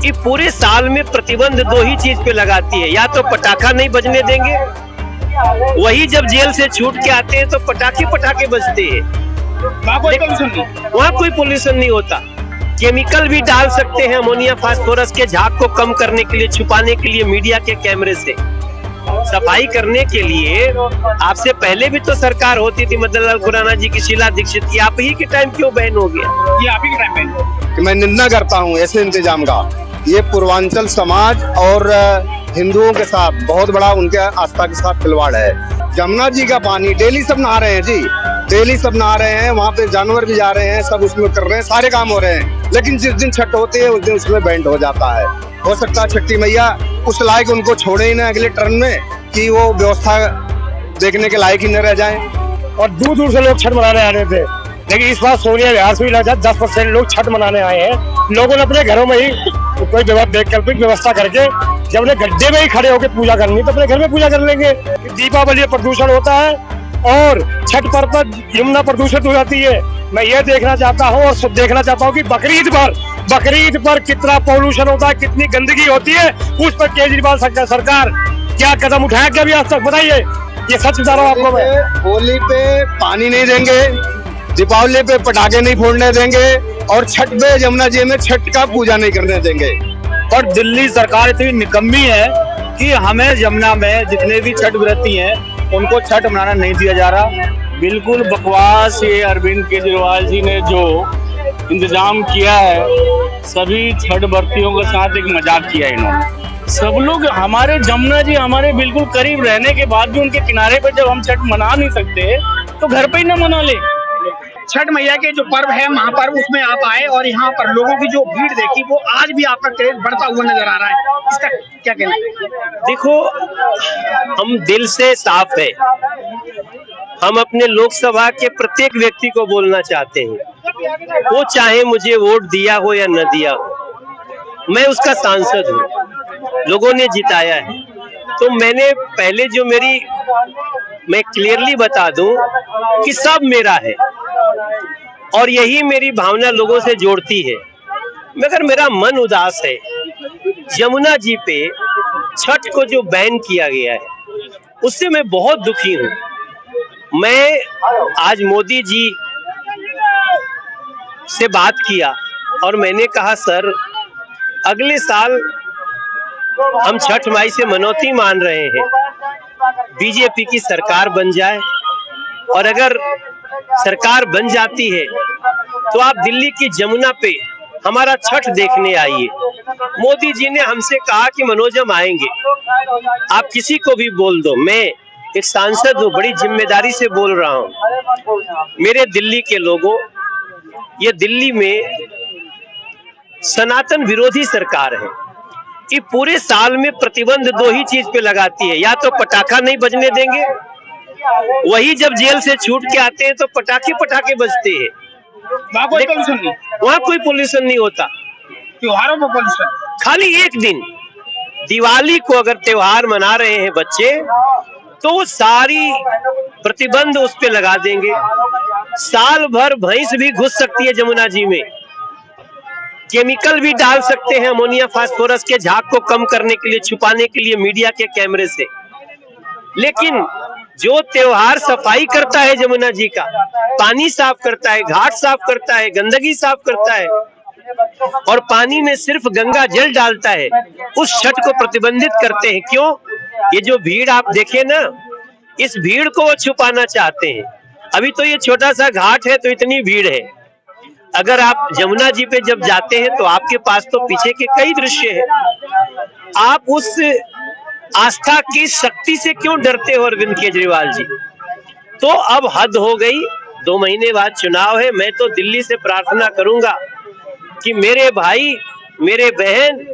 कि पूरे साल में प्रतिबंध दो ही चीज पे लगाती है, या तो पटाखा नहीं बजने देंगे, वही जब जेल से छूट के आते हैं तो पटाखे बजते हैं, वहाँ कोई पोल्यूशन नहीं होता। केमिकल भी डाल सकते हैं अमोनिया फास्फोरस के झाग को कम करने के लिए, छुपाने के लिए मीडिया के कैमरे से। सफाई करने के लिए आपसे पहले भी तो सरकार होती थी, मदन लाल खुराना जी की, शीला दीक्षित की, आप ही के टाइम क्यों बैन हो गया? ये आप ही के टाइम बैन। मैं निंदा करता हूँ ऐसे इंतजाम का। ये पूर्वांचल समाज और हिंदुओं के साथ बहुत बड़ा उनके आस्था के साथ खिलवाड़ है। जमुना जी का पानी डेली सब नहा रहे हैं जी, डेली सब नहा रहे हैं, वहाँ पे जानवर भी जा रहे हैं, सब उसमें कर रहे हैं, सारे काम हो रहे हैं। लेकिन जिस दिन छठ होती है उस दिन उसमें बैंड हो जाता है। हो सकता है छठी मैया उस लायक उनको छोड़े ही ना अगले टर्न में, कि वो व्यवस्था देखने के लायक ही न रह जाए। और दूर दूर से लोग छठ मनाने आ रहे थे, लेकिन इस बार सोनिया विहार से भी 10% लोग छठ मनाने आए हैं। लोगों ने अपने घरों में ही कोई वैकल्पिक व्यवस्था करके, जब उन्हें गड्ढे में ही खड़े होकर पूजा करनी तो अपने घर में पूजा कर लेंगे। दीपावली प्रदूषण होता है और छठ पर्व पर यमुना प्रदूषित हो जाती है। मैं ये देखना चाहता हूँ और देखना चाहता हूँ कि बकरीद पर कितना पॉल्यूशन होता है, कितनी गंदगी होती है, उस पर केजरीवाल सरकार क्या कदम उठाया क्या भी आज तक? बताइए, ये सच बता रहा हूँ आपको मैं। होली पे पानी नहीं देंगे, दीपावली पे पटाखे नहीं फोड़ने देंगे, और छठ पे यमुना जी में छठ का पूजा नहीं करने देंगे। और दिल्ली सरकार इतनी निकम्मी है कि हमें यमुना में जितने भी छठ व्रती हैं उनको छठ मनाना नहीं दिया जा रहा। बिल्कुल बकवास ये अरविंद केजरीवाल जी ने जो इंतजाम किया है, सभी छठ व्रतियों के साथ एक मजाक किया इन्होंने। सब लोग हमारे जमुना जी हमारे बिल्कुल करीब रहने के बाद भी उनके किनारे पर जब हम छठ मना नहीं सकते तो घर पे ही ना मना ले। छठ मैया के जो पर्व है महापर्व, उसमें आप आए और यहाँ पर लोगों की जो भीड़ देखी, वो आज भी आपका क्रेज बढ़ता हुआ नजर आ रहा है, इसका क्या कहना है? देखो, हम दिल से साफ है। हम अपने लोकसभा के प्रत्येक व्यक्ति को बोलना चाहते हैं, वो चाहे मुझे वोट दिया हो या न दिया हो, मैं उसका सांसद हूँ, लोगों ने जिताया है। तो मैंने पहले जो मैं क्लियरली बता दूं कि सब मेरा है, और यही मेरी भावना लोगों से जोड़ती है। मगर मेरा मन उदास है, यमुना जी पे छठ को जो बैन किया गया है उससे मैं बहुत दुखी हूँ। मैं आज मोदी जी से बात किया और मैंने कहा, सर अगले साल हम छठ माई से मनौती मान रहे हैं, बीजेपी की सरकार बन जाए, और अगर सरकार बन जाती है तो आप दिल्ली की जमुना पे हमारा छठ देखने आइए। मोदी जी ने हमसे कहा कि मनोज हम आएंगे, आप किसी को भी बोल दो, मैं एक सांसद हूँ, बड़ी जिम्मेदारी से बोल रहा हूँ। मेरे दिल्ली के लोगों, ये दिल्ली में सनातन विरोधी सरकार है कि पूरे साल में प्रतिबंध दो ही चीज पे लगाती है, या तो पटाखा नहीं बजने देंगे, वही जब जेल से छूट के आते हैं तो पटाखे बजते हैं, वहाँ कोई पोल्यूशन नहीं होता। त्योहारों में पोल्यूशन, खाली एक दिन दिवाली को अगर त्योहार मना रहे हैं बच्चे, तो वो सारी प्रतिबंध उस पे लगा देंगे। साल भर भैंस भी घुस सकती है जमुना जी में, केमिकल भी डाल सकते हैं अमोनिया फास्फोरस के झाग को कम करने के लिए, छुपाने के लिए मीडिया के कैमरे से। लेकिन जो त्योहार सफाई करता है जमुना जी का, पानी साफ करता है, घाट साफ करता है, गंदगी साफ करता है, और पानी में सिर्फ गंगा जल डालता है, उस छठ को प्रतिबंधित करते हैं। क्यों? ये जो भीड़ आप देखे ना, इस भीड़ को वो छुपाना चाहते हैं। अभी तो ये छोटा सा घाट है तो इतनी भीड़ है, अगर आप जमुना जी पे जब जाते हैं तो आपके पास तो पीछे के कई दृश्य हैं। आप उस आस्था की शक्ति से क्यों डरते हो अरविंद केजरीवाल जी? तो अब हद हो गई, 2 महीने बाद चुनाव है। मैं तो दिल्ली से प्रार्थना करूंगा कि मेरे भाई, मेरे बहन,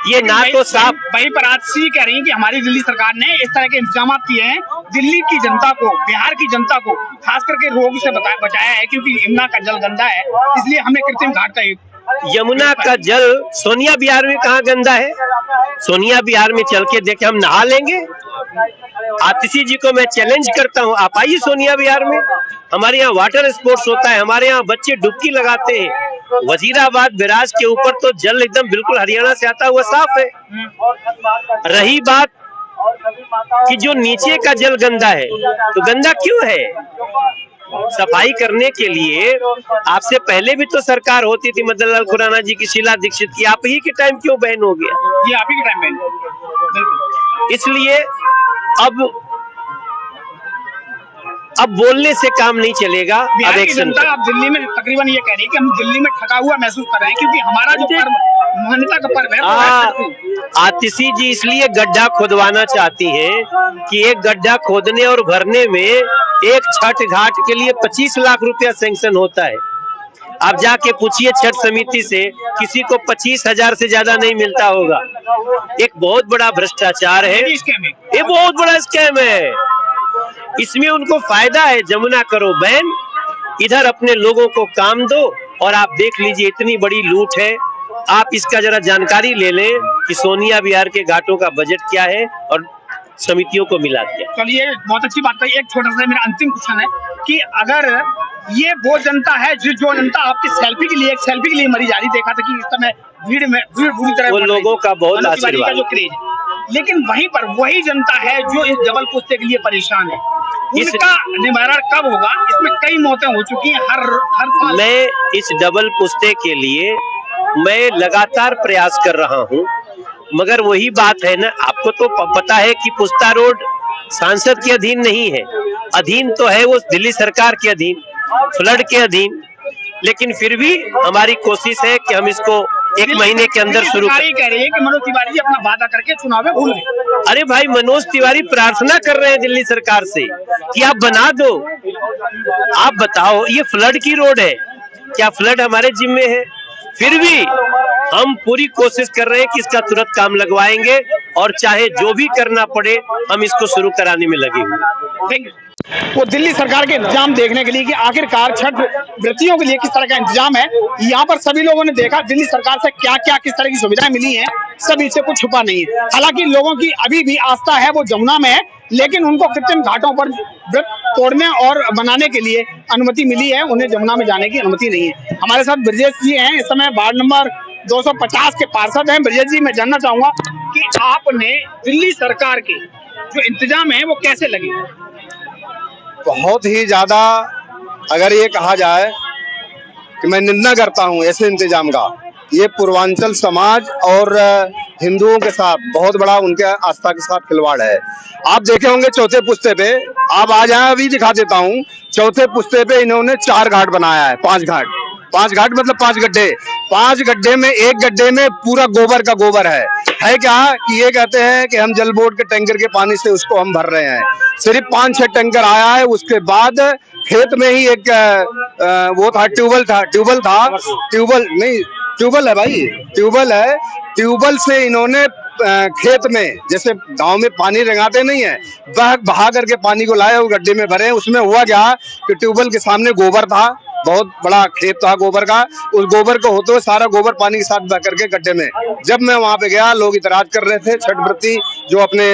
ये ना तो साफ वहीं पर आज सी कह रही है कि हमारी दिल्ली सरकार ने इस तरह के इंतजाम किए हैं, दिल्ली की जनता को, बिहार की जनता को खास करके रोग से बचाया है, क्योंकि यमुना का जल गंदा है, इसलिए हमने कृत्रिम घाट का यमुना का जल सोनिया बिहार में कहाँ गंदा है? सोनिया बिहार में चल के देखे, हम नहा लेंगे। आतिशी जी को मैं चैलेंज करता हूँ, आप आइए सोनिया बिहार में, हमारे यहाँ वाटर स्पोर्ट्स होता है, हमारे यहाँ बच्चे डुबकी लगाते हैं, वजीराबाद बैराज के ऊपर तो जल एकदम बिल्कुल हरियाणा से आता हुआ साफ है। रही बात कि जो नीचे का जल गंदा है, तो गंदा क्यों है? सफाई करने के लिए आपसे पहले भी तो सरकार होती थी, मदन लाल खुराना जी की, शीला दीक्षित की, आप ही के टाइम क्यों बैन हो गया? ये आप ही के टाइम में। इसलिए अब बोलने से काम नहीं चलेगा। बिहार अब की एक्शन जनता अब दिल्ली में तकरीबन ये कह रही है कि हम दिल्ली में ठगा हुआ महसूस कर रहे हैं, क्योंकि हमारा जो पर्व मान्यता का पर्व है वो है छठ पूजा। आतिशी जी इसलिए गड्ढा खोदवाना चाहती हैं कि एक गड्ढा खोदने और भरने में एक छठ घाट के लिए 25 लाख रुपया सैंक्शन होता है। आप जाके पूछिए छठ समिति से, किसी को 25,000 से ज्यादा नहीं मिलता होगा। एक बहुत बड़ा भ्रष्टाचार है, ये बहुत बड़ा स्कैम है। इसमें उनको फायदा है, जमुना करो बैन, इधर अपने लोगों को काम दो। और आप देख लीजिए इतनी बड़ी लूट है। आप इसका जरा जानकारी ले लें कि सोनिया विहार के घाटों का बजट क्या है और समितियों को मिला दिया। चलिए, बहुत अच्छी बात है। एक छोटा सा मेरा अंतिम क्वेश्चन है कि अगर ये वो जनता है जो जनता आपकी सेल्फी के लिए मरी जा रही, देखा था कि इस समय भीड़ बुरी तरह वो लोगों का बहुत आशीर्वाद जो क्रेज है, लेकिन वहीं पर वही जनता है जो इस डबल पुश्ते के लिए परेशान है, इसका निवारण कब होगा? इसमें कई मौतें हो चुकी हैं हर साल। मैं इस डबल पुश्ते के लिए मैं लगातार प्रयास कर रहा हूं, मगर वही बात है ना, आपको तो पता है कि पुश्ता रोड सांसद के अधीन नहीं है, अधीन तो है वो दिल्ली सरकार के अधीन, फ्लड के अधीन। लेकिन फिर भी हमारी कोशिश है कि हम इसको 1 महीने के अंदर शुरू करें। कह रही है कि मनोज तिवारी जी अपना वादा करके चुनाव में भूल गए। अरे भाई, मनोज तिवारी प्रार्थना कर रहे हैं दिल्ली सरकार से कि आप बना दो। आप बताओ, ये फ्लड की रोड है, क्या फ्लड हमारे जिम्मे है? फिर भी हम पूरी कोशिश कर रहे हैं कि इसका तुरंत काम लगवाएंगे और चाहे जो भी करना पड़े हम इसको शुरू कराने में लगे हुए। वो दिल्ली सरकार के इंतजाम देखने के लिए कि आखिरकार छठ व्रतियों के लिए किस तरह का इंतजाम है, यहाँ पर सभी लोगों ने देखा दिल्ली सरकार से क्या क्या किस तरह की सुविधाएं मिली हैं, सभी से कुछ छुपा नहीं है। हालांकि लोगों की अभी भी आस्था है वो जमुना में है, लेकिन उनको कृत्रिम घाटों पर व्रत तोड़ने और बनाने के लिए अनुमति मिली है, उन्हें जमुना में जाने की अनुमति नहीं है। हमारे साथ ब्रजेश जी हैं, इस समय वार्ड नंबर 250 के पार्षद हैं। ब्रजेश जी, मैं जानना चाहूंगा कि आपने दिल्ली सरकार के जो इंतजाम है वो कैसे लगे? बहुत ही ज्यादा, अगर ये कहा जाए कि मैं निंदा करता हूँ ऐसे इंतजाम का। ये पूर्वांचल समाज और हिंदुओं के साथ बहुत बड़ा उनके आस्था के साथ खिलवाड़ है। आप देखे होंगे चौथे पुश्ते पे, आप आ जाए, अभी दिखा देता हूँ। चौथे पुश्ते पे इन्होंने 4 घाट बनाया है, 5 घाट मतलब 5 गड्ढे। 5 गड्ढे में एक गड्ढे में पूरा गोबर का गोबर है क्या कि ये कहते हैं कि हम जल बोर्ड के टैंकर के पानी से उसको हम भर रहे हैं। सिर्फ 5-6 टैंकर आया है। उसके बाद खेत में ही एक वो था, ट्यूबल है भाई, ट्यूबल है। ट्यूबल से इन्होंने खेत में, जैसे गांव में पानी रंगाते नहीं है, बहा करके पानी को लाए, वो गड्ढे में भरे। उसमें हुआ क्या कि ट्यूबल के सामने गोबर था, बहुत बड़ा खेत था गोबर का। उस गोबर को होते हुए सारा गोबर पानी के साथ बह करके गड्ढे में। जब मैं वहां पे गया, लोग इतराज कर रहे थे, छठ व्रती जो अपने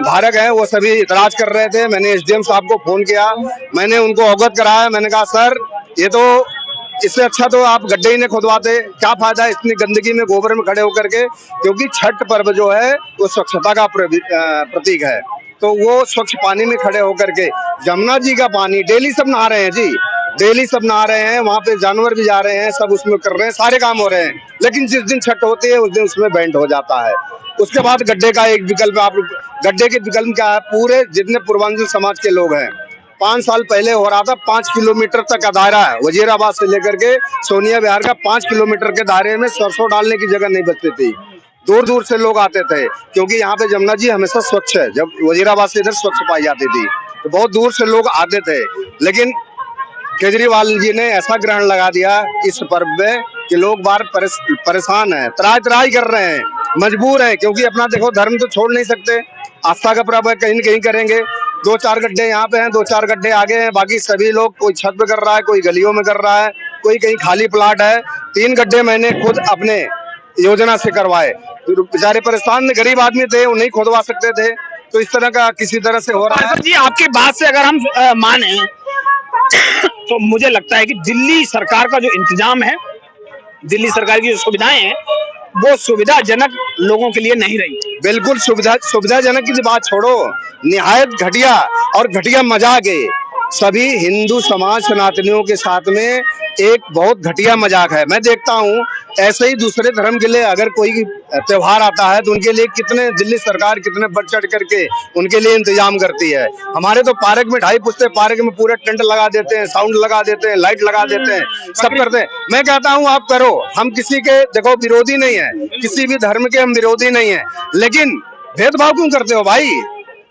धारक हैं वो सभी इतराज कर रहे थे। मैंने एसडीएम साहब को फोन किया, मैंने उनको अवगत कराया। मैंने कहा सर, ये तो इससे अच्छा तो आप गड्ढे ही नहीं खुदवाते, क्या फायदा इतनी गंदगी में गोबर में खड़े होकर के। क्योंकि छठ पर्व जो है वो स्वच्छता का प्रतीक है, तो वो स्वच्छ पानी में खड़े होकर के जमुना जी का पानी डेली सब नहा रहे हैं जी, डेली सब नहा रहे हैं। वहाँ पे जानवर भी जा रहे हैं, सब उसमें कर रहे हैं, सारे काम हो रहे हैं। लेकिन जिस दिन छठ होती है उस दिन उसमें बैंड हो जाता है। उसके बाद गड्ढे का एक विकल्प, आप गड्ढे के विकल्प क्या है, पूरे जितने पूर्वांचल समाज के लोग हैं, 5 साल पहले हो रहा था, 5 किलोमीटर तक का दायरा है वजीराबाद से लेकर के सोनिया विहार का। 5 किलोमीटर के दायरे में सरसों डालने की जगह नहीं बचती थी। दूर दूर से लोग आते थे, क्योंकि यहाँ पे जमुना जी हमेशा स्वच्छ है। जब वजीराबाद से इधर स्वच्छ पाई जाती थी तो बहुत दूर से लोग आते थे। लेकिन केजरीवाल जी ने ऐसा ग्रहण लगा दिया इस पर्व में कि लोग बाहर परेशान हैं, त्राही कर रहे हैं, मजबूर हैं। क्योंकि अपना देखो, धर्म तो छोड़ नहीं सकते, आस्था का पर्व है, कहीं न कहीं करेंगे। 2-4 गड्ढे यहाँ पे हैं, 2-4 गड्ढे आगे हैं, बाकी सभी लोग, कोई छत पे कर रहा है, कोई गलियों में कर रहा है, कोई कहीं खाली प्लाट है। 3 गड्ढे मैंने खुद अपने योजना से करवाए। बेचारे परेशान गरीब आदमी थे, वो नहीं खुदवा सकते थे। तो इस तरह का किसी तरह से हो रहा है। जी, आपकी बात से अगर हम माने तो मुझे लगता है कि दिल्ली सरकार का जो इंतजाम है दिल्ली सरकार की जो सुविधाएं हैं वो सुविधाजनक लोगों के लिए नहीं रही। बिल्कुल सुविधाजनक की बात छोड़ो, निहायत घटिया और घटिया मजाक है। सभी हिंदू समाज सनातनियों के साथ में एक बहुत घटिया मजाक है। मैं देखता हूँ ऐसे ही दूसरे धर्म के लिए अगर कोई त्योहार आता है तो उनके लिए कितने दिल्ली सरकार कितने बढ़ चढ़ करके उनके लिए इंतजाम करती है। हमारे तो पार्क में 2.5 पुश्ते पार्क में पूरे टेंट लगा देते हैं, साउंड लगा देते हैं, लाइट लगा देते हैं, सब करते हैं। मैं कहता हूँ आप करो, हम किसी के देखो विरोधी नहीं है, किसी भी धर्म के हम विरोधी नहीं है, लेकिन भेदभाव क्यों करते हो भाई?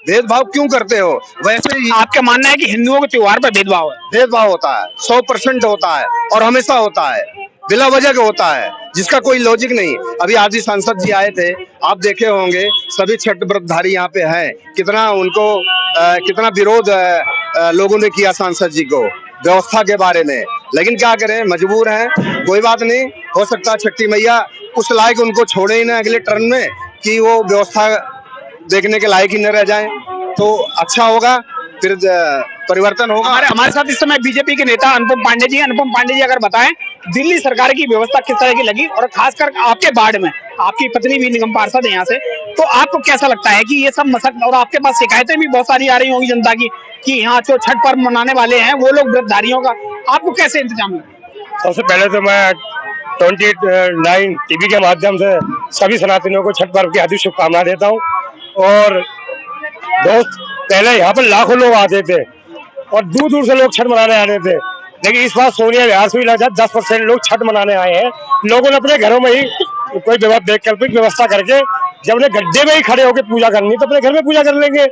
भेदभाव क्यों करते हो? वैसे ही आपका मानना है कि हिंदुओं के त्योहार पर भेदभाव होता है, 100% होता है और हमेशा होता है, बिला वजह का होता है, जिसका कोई लॉजिक नहीं। अभी आदि सांसद जी आए थे, आप देखे होंगे, सभी छठ व्रतधारी यहाँ पे हैं, कितना उनको कितना विरोध लोगों ने किया सांसद जी को व्यवस्था के बारे में, लेकिन क्या करें, मजबूर हैं। कोई बात नहीं, हो सकता है छठी मैया उस लायक उनको छोड़े ही ना अगले टर्न में कि वो व्यवस्था देखने के लायक ही न रह जाएं, तो अच्छा होगा, फिर परिवर्तन होगा। हमारे साथ इस समय बीजेपी के नेता अनुपम पांडे जी। अनुपम पांडे जी, अगर बताएं दिल्ली सरकार की व्यवस्था किस तरह की लगी, और खासकर आपके वार्ड में आपकी पत्नी भी निगम पार्षद है यहाँ से, तो आपको कैसा लगता है कि ये सब मसक, और आपके पास शिकायतें भी बहुत सारी आ रही होंगी जनता की कि यहाँ जो छठ पर्व मनाने वाले हैं वो लोग व्रतधारियों का, आपको कैसे इंतजाम लगा? सबसे पहले तो मैं 29 टीवी के माध्यम से सभी सनातनियों को छठ पर्व की हार्दिक शुभकामनाएं देता हूँ। और दोस्त, पहले यहाँ पर लाखों लोग आते थे और दूर दूर से लोग छठ मनाने आते थे, लेकिन इस बार सोनिया विहार से भी लगभग 10% लोग छठ मनाने आए हैं। लोगों ने अपने घरों में ही कोई वैकल्पिक व्यवस्था करके, जब उन्हें गड्ढे में ही खड़े होकर पूजा करनी तो अपने घर में पूजा कर लेंगे।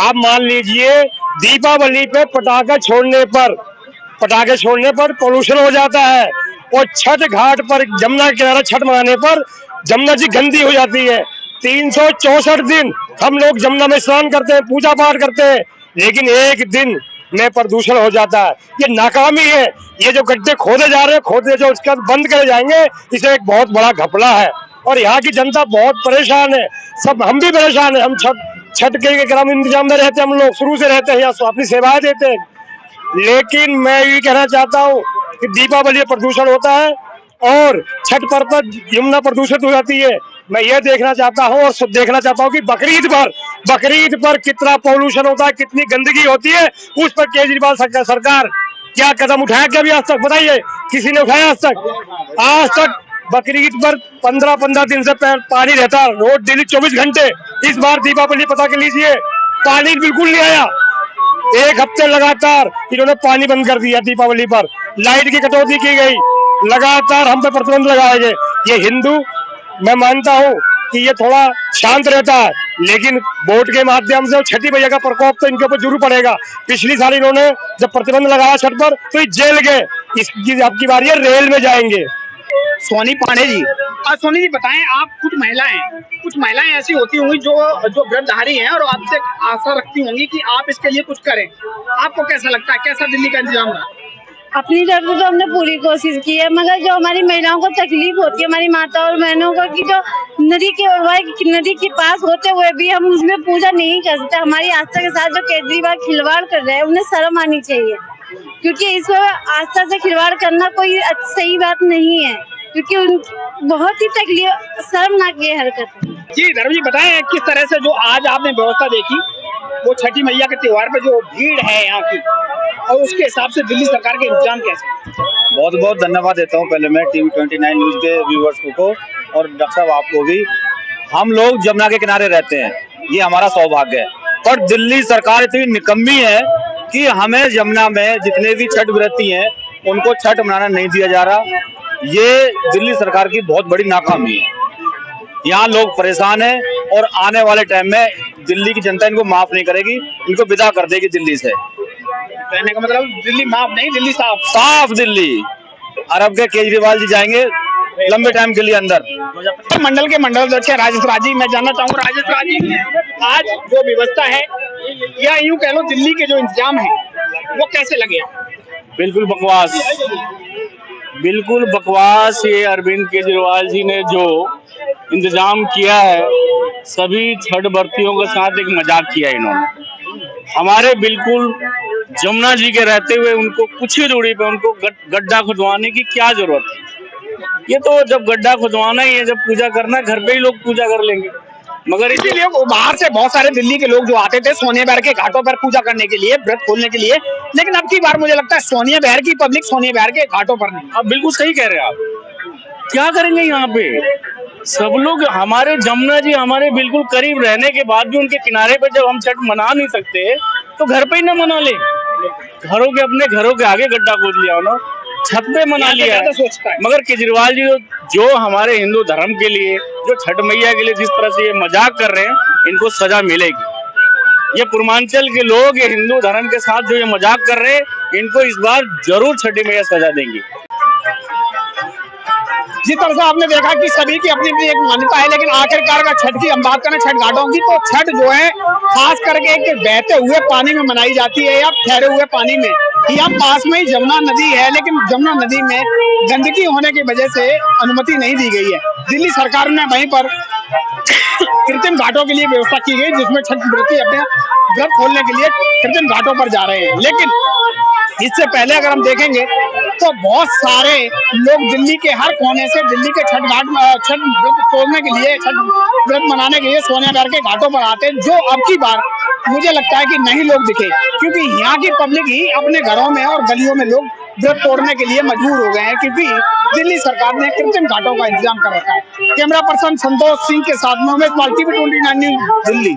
आप मान लीजिए दीपावली पे पटाखे छोड़ने पर पोल्यूशन हो जाता है, और छठ घाट पर जमुना के किनारे छठ मनाने पर जमुना जी गंदी हो जाती है। 364 दिन हम लोग जमुना में स्नान करते हैं, पूजा पाठ करते हैं, लेकिन एक दिन में प्रदूषण हो जाता है। ये नाकामी है। ये जो गड्ढे खोदे जा रहे हैं, खोदे जो उसका बंद करे जाएंगे, इसे एक बहुत बड़ा घपला है और यहाँ की जनता बहुत परेशान है। सब हम भी परेशान है। हम छठ के क्रम इंतजाम में रहते हैं, हम लोग शुरू से रहते हैं, यहाँ अपनी सेवाएं देते हैं, लेकिन मैं ये कहना चाहता हूँ कि दीपावली प्रदूषण होता है और छठ पर्व पर यमुना प्रदूषित हो जाती है। मैं ये देखना चाहता हूँ और देखना चाहता हूँ कि बकरीद पर कितना पॉल्यूशन होता है, कितनी गंदगी होती है, उस पर केजरीवाल सरकार क्या कदम उठाया क्या अभी आज तक? बताइए, किसी ने उठाया आज तक? बकरीद पर 15 दिन से पानी रहता है, रोड डेली 24 घंटे। इस बार दीपावली पता कर लीजिए, पानी बिल्कुल नहीं आया। 1 हफ्ते लगातार इन्होंने पानी बंद कर दिया। दीपावली पर लाइट की कटौती की गई, लगातार हम पे प्रतिबंध लगाए गए। ये हिंदू, मैं मानता हूँ कि ये थोड़ा शांत रहता है, लेकिन वोट के माध्यम से छठी मैया का प्रकोप तो इनके ऊपर जरूर पड़ेगा। पिछली साल इन्होंने जब प्रतिबंध लगाया छठ पर तो ये जेल गए, इसकी आपकी बारी है रेल में जाएंगे। सोनी पांडे जी, सोनी जी बताएं, आप कुछ महिलाएं ऐसी होती होंगी जो व्रतधारी हैं और आपसे आशा रखती होंगी कि आप इसके लिए कुछ करें, आपको कैसा लगता है, कैसा दिल्ली का इंतजाम रहा? अपनी तरफ से तो हमने पूरी कोशिश की है, मगर जो हमारी महिलाओं को तकलीफ होती है, हमारी माता और बहनों को, कि जो नदी के पास होते हुए भी हम उसमें पूजा नहीं कर सकते। हमारी आस्था के साथ जो केजरीवाल खिलवाड़ कर रहे हैं, उन्हें शर्म आनी चाहिए, क्योंकि इसमें आस्था से खिलवाड़ करना कोई सही बात नहीं है, क्योंकि बहुत ही तकलीफ शर्मनाक ये हरकत है। जी धर्म जी बताएं, किस तरह से जो आज आपने व्यवस्था देखी, वो छठी मैया के त्योहार पे जो भीड़ है यहाँ की, और उसके हिसाब से दिल्ली सरकार के इंतजाम कैसे? बहुत बहुत धन्यवाद देता हूँ पहले मैं टीवी 29 न्यूज के व्यूअर्स को और डॉक्टर साहब आपको भी। हम लोग जमुना के किनारे रहते हैं, ये हमारा सौभाग्य है, पर दिल्ली सरकार इतनी निकम्मी है कि हमें जमुना में जितने भी छठ व्रती हैं उनको छठ मनाना नहीं दिया जा रहा। ये दिल्ली सरकार की बहुत बड़ी नाकामी है। यहाँ लोग परेशान हैं और आने वाले टाइम में दिल्ली की जनता इनको माफ नहीं करेगी, इनको विदा कर देगी दिल्ली से। कहने का मतलब दिल्ली माफ नहीं, दिल्ली साफ दिल्ली। अरब के केजरीवाल जी जाएंगे लंबे टाइम के लिए अंदर। मंडल के मंडल अध्यक्ष राजेश राज जी, मैं जानना चाहूंगा राजेश राज जी, आज जो व्यवस्था है या यूं कह लो दिल्ली के जो इंतजाम है वो कैसे लगे? बिल्कुल बकवास। ये अरविंद केजरीवाल जी ने जो इंतजाम किया है, सभी छठ व्रतियों के साथ एक मजाक किया इन्होंने। हमारे बिल्कुल जमुना जी के रहते हुए उनको कुछ ही दूरी पे उनको गड्ढा खुदवाने की क्या जरूरत है? ये तो जब गड्ढा खुदवाना ही है, जब पूजा करना है, घर पे ही लोग पूजा कर लेंगे। मगर इसीलिए बाहर से बहुत सारे दिल्ली के लोग जो आते थे सोनिया बहर के घाटों पर पूजा करने के लिए, व्रत खोलने के लिए, लेकिन अब की बार मुझे लगता है सोनिया बहर की पब्लिक सोनिया बहर के घाटों पर नहीं। आप बिल्कुल सही कह रहे हैं। आप क्या करेंगे यहाँ पे? सब लोग हमारे जमुना जी हमारे बिल्कुल करीब रहने के बाद भी उनके किनारे पे जब हम छठ मना नहीं सकते तो घर पे ही ना मना ले। अपने घरों के आगे गड्ढा खोद लिया हो ना, छत पे मना लिया है। सोचता है मगर केजरीवाल जी जो हमारे हिंदू धर्म के लिए, जो छठ मैया के लिए जिस तरह से ये मजाक कर रहे हैं, इनको सजा मिलेगी। ये पूर्वांचल के लोग ये हिंदू धर्म के साथ जो ये मजाक कर रहे हैं, इनको इस बार जरूर छठी मैया सजा देंगी। जिस तरह से आपने देखा कि सभी की अपनी अपनी एक मान्यता है, लेकिन आखिरकार अगर छठ की हम बात करें, छठ घाटों की, तो छठ जो है खास करके एक बहते हुए पानी में मनाई जाती है या ठहरे हुए पानी में। यहाँ पास में ही जमुना नदी है, लेकिन जमुना नदी में गंदगी होने की वजह से अनुमति नहीं दी गई है। दिल्ली सरकार ने वहीं पर कृत्रिम घाटों के लिए व्यवस्था की गई, जिसमें छठ व्रती अपने व्रत खोलने के लिए कृत्रिम घाटों पर जा रहे हैं। लेकिन इससे पहले अगर हम देखेंगे तो बहुत सारे लोग दिल्ली के हर कोने से दिल्ली के छठ व्रत खोलने के लिए, छठ व्रत मनाने के लिए सोनिया बहर के घाटों पर आते हैं, जो अब की बार मुझे लगता है कि नहीं लोग दिखे, क्योंकि यहाँ की पब्लिक ही अपने घरों में और गलियों में लोग व्रत तोड़ने के लिए मजबूर हो गए हैं, क्योंकि दिल्ली सरकार ने कृत्रिम घाटों का इंतजाम कर रखा है। कैमरा पर्सन संतोष सिंह के साथ में उमेश पाल, TV 29 न्यूज, दिल्ली।